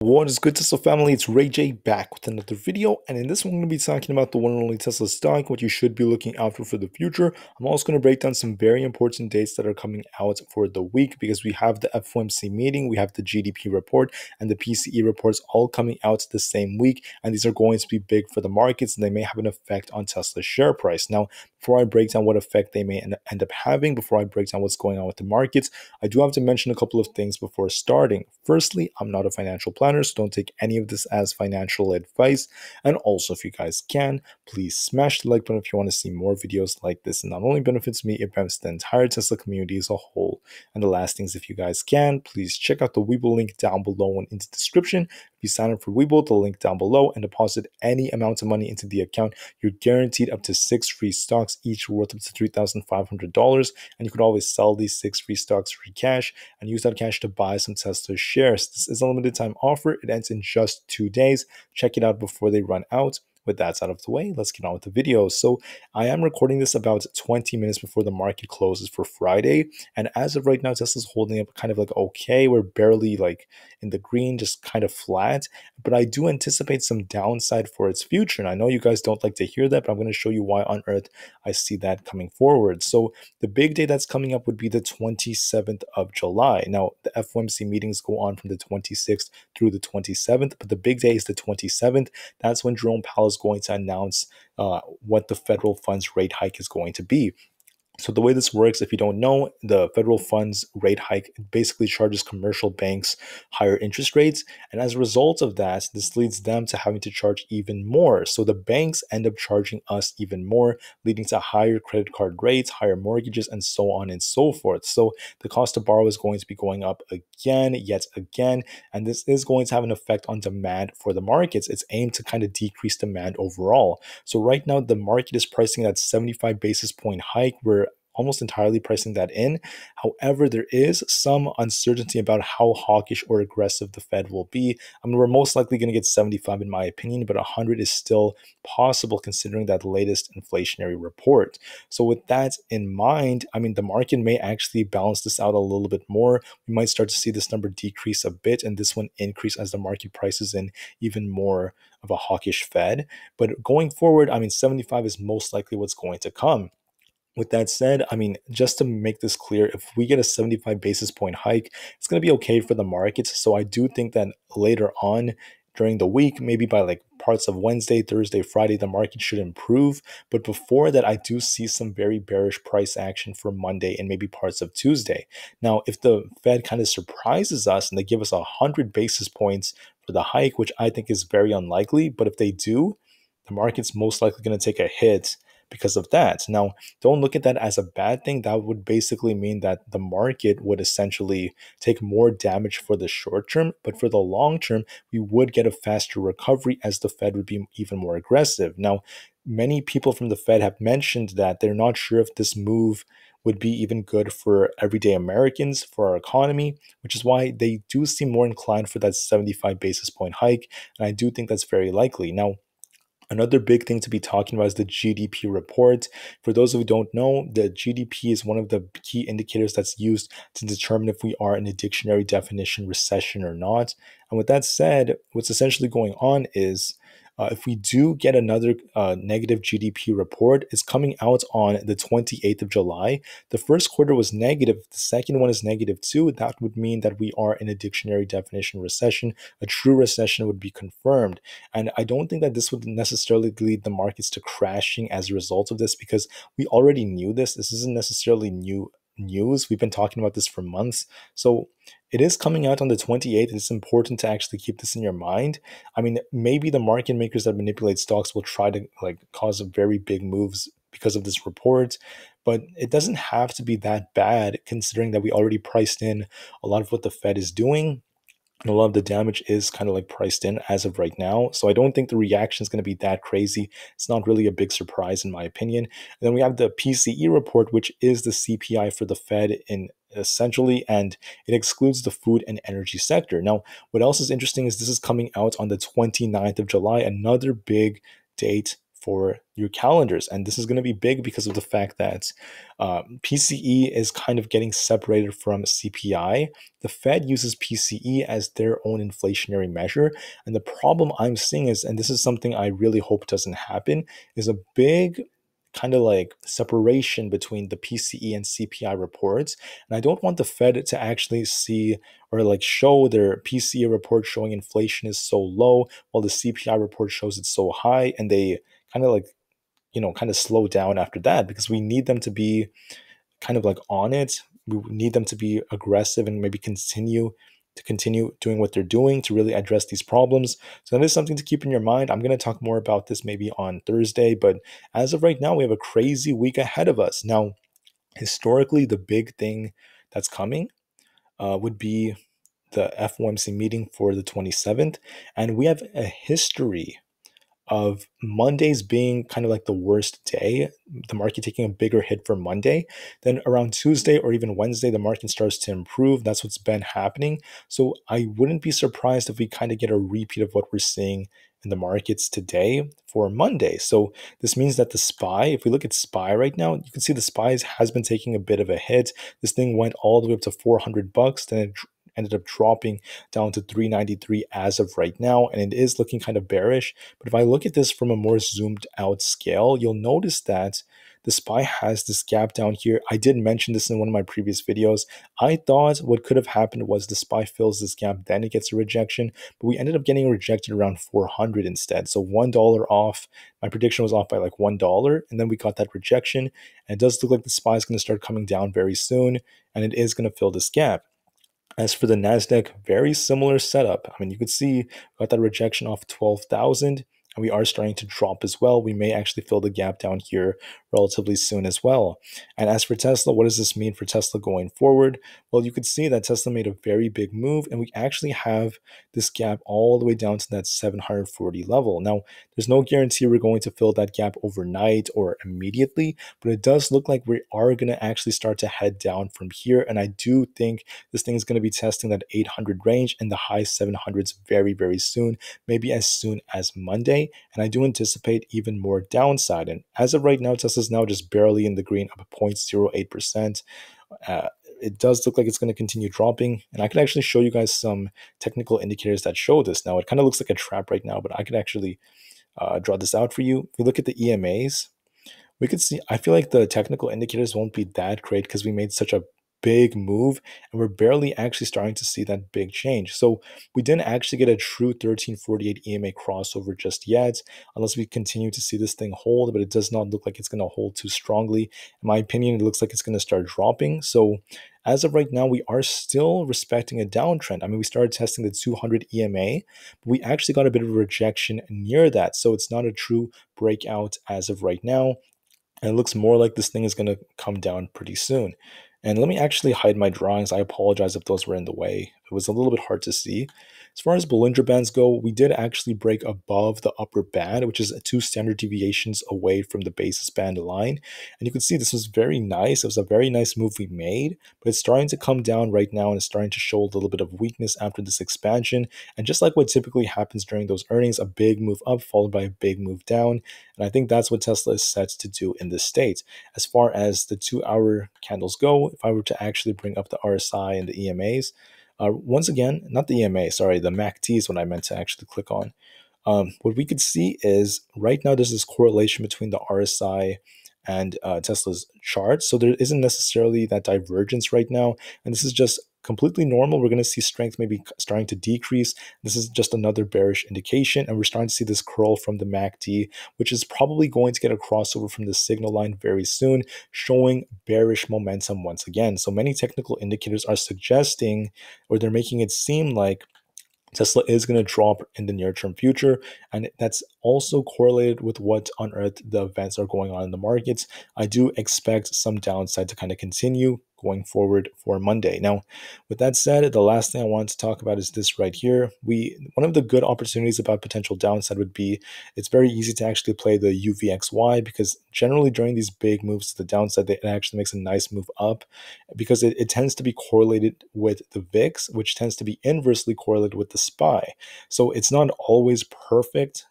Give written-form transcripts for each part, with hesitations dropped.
What is good, Tesla family? It's Ray J back with another video, and in this one, I'm going to be talking about the one and only Tesla stock, what you should be looking out for the future. I'm also going to break down some very important dates that are coming out for the week because we have the FOMC meeting, we have the GDP report, and the PCE reports all coming out the same week, and these are going to be big for the markets, and they may have an effect on Tesla's share price. Now, before I break down what effect they may end up having, before I break down what's going on with the markets, I do have to mention a couple of things before starting. Firstly, I'm not a financial planner, so don't take any of this as financial advice. And also, if you guys can, please smash the like button if you want to see more videos like this. It not only benefits me, it benefits the entire Tesla community as a whole. And the last things, if you guys can, please check out the Webull link down below and in the description. If you sign up for Webull, the link down below, and deposit any amount of money into the account, you're guaranteed up to 6 free stocks, each worth up to $3,500. And you could always sell these 6 free stocks for cash and use that cash to buy some Tesla shares. This is a limited time offer. It ends in just 2 days. Check it out before they run out. With that out of the way, let's get on with the video. So I am recording this about 20 minutes before the market closes for Friday. And as of right now, Tesla's holding up kind of like okay. We're barely like in the green, just kind of flat. But I do anticipate some downside for its future. And I know you guys don't like to hear that, but I'm going to show you why on earth I see that coming forward. So the big day that's coming up would be the 27th of July. Now, the FOMC meetings go on from the 26th through the 27th, but the big day is the 27th. That's when Jerome Powell is going to announce what the federal funds rate hike is going to be. So the way this works, if you don't know, the federal funds rate hike basically charges commercial banks higher interest rates. And as a result of that, this leads them to having to charge even more. So the banks end up charging us even more, leading to higher credit card rates, higher mortgages, and so on and so forth. So the cost to borrow is going to be going up again, yet again. And this is going to have an effect on demand for the markets. It's aimed to kind of decrease demand overall. So right now, the market is pricing that 75 basis point hike. We're almost entirely pricing that in. However, there is some uncertainty about how hawkish or aggressive the Fed will be. I mean, we're most likely going to get 75 in my opinion, but 100 is still possible considering that latest inflationary report. So with that in mind, I mean, the market may actually balance this out a little bit more. We might start to see this number decrease a bit and this one increase as the market prices in even more of a hawkish Fed. But going forward, I mean, 75 is most likely what's going to come. With that said, I mean, just to make this clear, if we get a 75 basis point hike, it's going to be okay for the markets. So I do think that later on during the week, maybe by like parts of Wednesday, Thursday, Friday, the market should improve. But before that, I do see some very bearish price action for Monday and maybe parts of Tuesday. Now, if the Fed kind of surprises us and they give us 100 basis points for the hike, which I think is very unlikely, but if they do, the market's most likely going to take a hit because of that. Now, don't look at that as a bad thing. That would basically mean that the market would essentially take more damage for the short term, but for the long term, we would get a faster recovery as the Fed would be even more aggressive. Now, many people from the Fed have mentioned that they're not sure if this move would be even good for everyday Americans, for our economy, which is why they do seem more inclined for that 75 basis point hike. And I do think that's very likely. Now, another big thing to be talking about is the GDP report. For those who don't know, the GDP is one of the key indicators that's used to determine if we are in a dictionary definition recession or not. And with that said, what's essentially going on is if we do get another negative GDP report, it's coming out on the 28th of July. The first quarter was negative. The second one is negative too. That would mean that we are in a dictionary definition recession. A true recession would be confirmed. And I don't think that this would necessarily lead the markets to crashing as a result of this because we already knew this. This isn't necessarily new news. We've been talking about this for months. So it is coming out on the 28th. It's important to actually keep this in your mind. I mean, maybe the market makers that manipulate stocks will try to like cause very big moves because of this report, but it doesn't have to be that bad considering that we already priced in a lot of what the Fed is doing. And a lot of the damage is kind of like priced in as of right now. So I don't think the reaction is going to be that crazy. It's not really a big surprise in my opinion. And then we have the PCE report, which is the CPI for the Fed in essentially, and it excludes the food and energy sector. Now, what else is interesting is this is coming out on the 29th of July, another big date for your calendars. And this is going to be big because of the fact that PCE is kind of getting separated from CPI. The Fed uses PCE as their own inflationary measure. And the problem I'm seeing is, and this is something I really hope doesn't happen, is a big kind of like separation between the PCE and CPI reports. And I don't want the Fed to actually see or like show their PCE report showing inflation is so low while the CPI report shows it's so high, and they kind of like, kind of slow down after that, because we need them to be kind of like on it. We need them to be aggressive and maybe continue doing what they're doing to really address these problems. So that is something to keep in your mind. I'm going to talk more about this maybe on Thursday, but as of right now, we have a crazy week ahead of us. Now, historically, the big thing that's coming would be the FOMC meeting for the 27th, and we have a history of Mondays being kind of like the worst day, the market taking a bigger hit for Monday. Then around Tuesday or even Wednesday, the market starts to improve. That's what's been happening. So I wouldn't be surprised if we kind of get a repeat of what we're seeing in the markets today for Monday. So this means that the SPY, if we look at SPY right now, you can see the SPY has been taking a bit of a hit. This thing went all the way up to $400, then it ended up dropping down to 393 as of right now, and it is looking kind of bearish. But if I look at this from a more zoomed out scale, you'll notice that the SPY has this gap down here. I did mention this in one of my previous videos. I thought what could have happened was the SPY fills this gap, then it gets a rejection, but we ended up getting rejected around 400 instead. So $1 off. My prediction was off by like $1, and then we got that rejection. And it does look like the SPY is going to start coming down very soon, and it is going to fill this gap. As for the NASDAQ, very similar setup. I mean, you could see we got that rejection off 12,000, and we are starting to drop as well. We may actually fill the gap down here relatively soon as well. And as for Tesla, what does this mean for Tesla going forward? Well, you could see that Tesla made a very big move, and we actually have this gap all the way down to that 740 level. Now, there's no guarantee we're going to fill that gap overnight or immediately, but it does look like we are going to actually start to head down from here. And I do think this thing is going to be testing that 800 range and the high 700s very, very soon, maybe as soon as Monday. And I do anticipate even more downside. And as of right now, Tesla's now just barely in the green, up 0.08%. It does look like it's going to continue dropping. And I could actually show you guys some technical indicators that show this. Now, it kind of looks like a trap right now, but I could actually draw this out for you. If we look at the EMAs, we could see, I feel like the technical indicators won't be that great because we made such a big move and we're barely actually starting to see that big change. So we didn't actually get a true 1348 EMA crossover just yet, unless we continue to see this thing hold, but it does not look like it's going to hold too strongly. In my opinion, it looks like it's going to start dropping. So as of right now, we are still respecting a downtrend. I mean, we started testing the 200 EMA, but we actually got a bit of a rejection near that. So it's not a true breakout as of right now. And it looks more like this thing is going to come down pretty soon. And let me actually hide my drawings. I apologize if those were in the way. It was a little bit hard to see. As far as Bollinger Bands go, we did actually break above the upper band, which is 2 standard deviations away from the basis band line. And you can see this was very nice. It was a very nice move we made, but it's starting to come down right now and it's starting to show a little bit of weakness after this expansion. And just like what typically happens during those earnings, a big move up followed by a big move down. And I think that's what Tesla is set to do in this state. As far as the 2-hour candles go, if I were to actually bring up the RSI and the EMAs, once again, not the EMA, sorry, the MACD is what I meant to actually click on. What we could see is right now there's this correlation between the RSI and Tesla's chart. So there isn't necessarily that divergence right now. And this is just completely normal. We're going to see strength maybe starting to decrease. This is just another bearish indication. And we're starting to see this curl from the MACD, which is probably going to get a crossover from the signal line very soon, showing bearish momentum once again. So many technical indicators are suggesting, or they're making it seem like Tesla is going to drop in the near-term future, and that's also correlated with what on earth the events are going on in the markets. I do expect some downside to kind of continue going forward for Monday. Now, with that said, the last thing I want to talk about is this right here. One of the good opportunities about potential downside would be it's very easy to actually play the UVXY, because generally during these big moves to the downside, it actually makes a nice move up, because it tends to be correlated with the VIX, which tends to be inversely correlated with the SPY. So it's not always perfect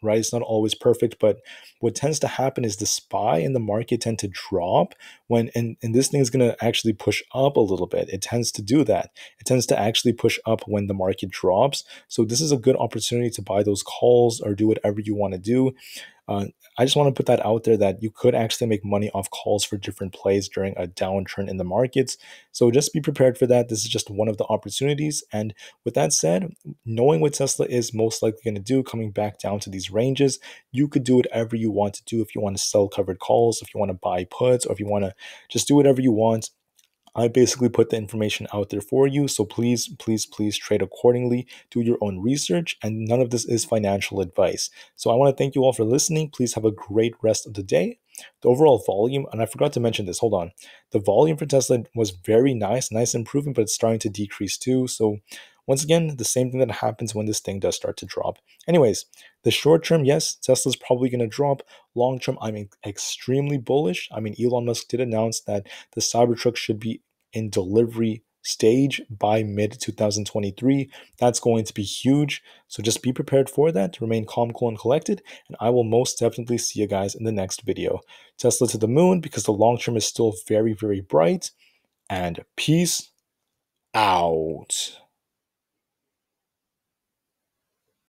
right? It's not always perfect, but what tends to happen is the SPY and the market tend to drop when, and this thing is going to actually push up a little bit. It tends to do that. It tends to actually push up when the market drops. So this is a good opportunity to buy those calls or do whatever you want to do. Uh, I just want to put that out there that you could actually make money off calls for different plays during a downturn in the markets. So just be prepared for that. This is just one of the opportunities. And with that said, knowing what Tesla is most likely going to do, coming back down to these ranges, you could do whatever you want to do. If you want to sell covered calls, if you want to buy puts, or if you want to just do whatever you want, I basically put the information out there for you. So please, please, please trade accordingly. Do your own research. And none of this is financial advice. So I want to thank you all for listening. Please have a great rest of the day. The overall volume, and I forgot to mention this, hold on. The volume for Tesla was very nice improvement, but it's starting to decrease too. So once again, the same thing that happens when this thing does start to drop. Anyways, the short term, yes, Tesla's probably going to drop. Long term, I'm extremely bullish. I mean, Elon Musk did announce that the Cybertruck should be in delivery stage by mid 2023. That's going to be huge. So just be prepared for that. Remain calm, cool, and collected. And I will most definitely see you guys in the next video. Tesla to the moon because the long term is still very, very bright. And peace out.